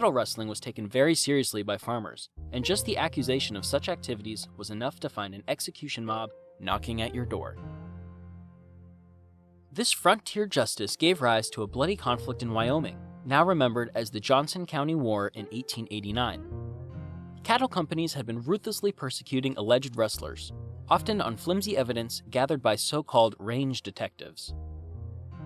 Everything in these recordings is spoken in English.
Cattle rustling was taken very seriously by farmers, and just the accusation of such activities was enough to find an execution mob knocking at your door. This frontier justice gave rise to a bloody conflict in Wyoming, now remembered as the Johnson County War in 1889. Cattle companies had been ruthlessly persecuting alleged rustlers, often on flimsy evidence gathered by so-called range detectives.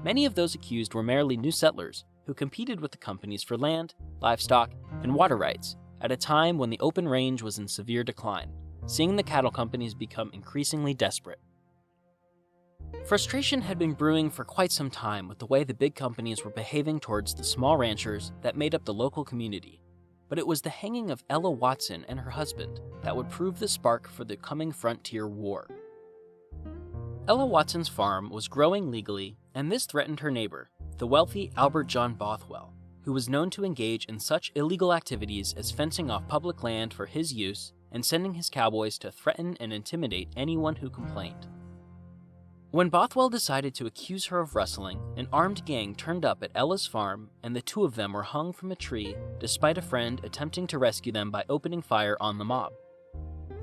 Many of those accused were merely new settlers who competed with the companies for land, livestock, and water rights at a time when the open range was in severe decline, seeing the cattle companies become increasingly desperate. Frustration had been brewing for quite some time with the way the big companies were behaving towards the small ranchers that made up the local community, but it was the hanging of Ella Watson and her husband that would prove the spark for the coming frontier war. Ella Watson's farm was growing legally, and this threatened her neighbor, the wealthy Albert John Bothwell, who was known to engage in such illegal activities as fencing off public land for his use and sending his cowboys to threaten and intimidate anyone who complained. When Bothwell decided to accuse her of rustling, an armed gang turned up at Ella's farm, and the two of them were hung from a tree despite a friend attempting to rescue them by opening fire on the mob.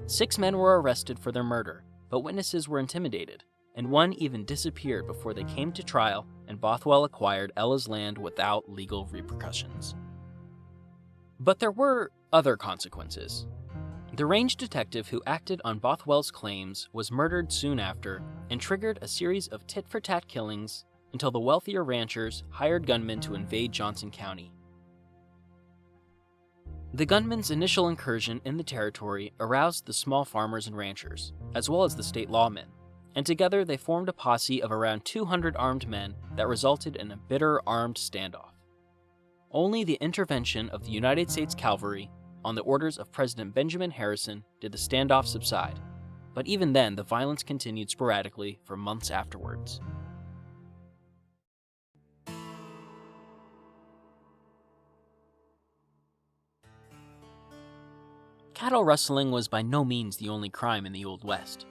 6 men were arrested for their murder, but witnesses were intimidated, and one even disappeared before they came to trial, and Bothwell acquired Ella's land without legal repercussions. But there were other consequences. The range detective who acted on Bothwell's claims was murdered soon after and triggered a series of tit-for-tat killings until the wealthier ranchers hired gunmen to invade Johnson County. The gunmen's initial incursion in the territory aroused the small farmers and ranchers, as well as the state lawmen, and together they formed a posse of around 200 armed men that resulted in a bitter armed standoff. Only the intervention of the United States Cavalry, on the orders of President Benjamin Harrison, did the standoff subside, but even then the violence continued sporadically for months afterwards. Cattle rustling was by no means the only crime in the Old West.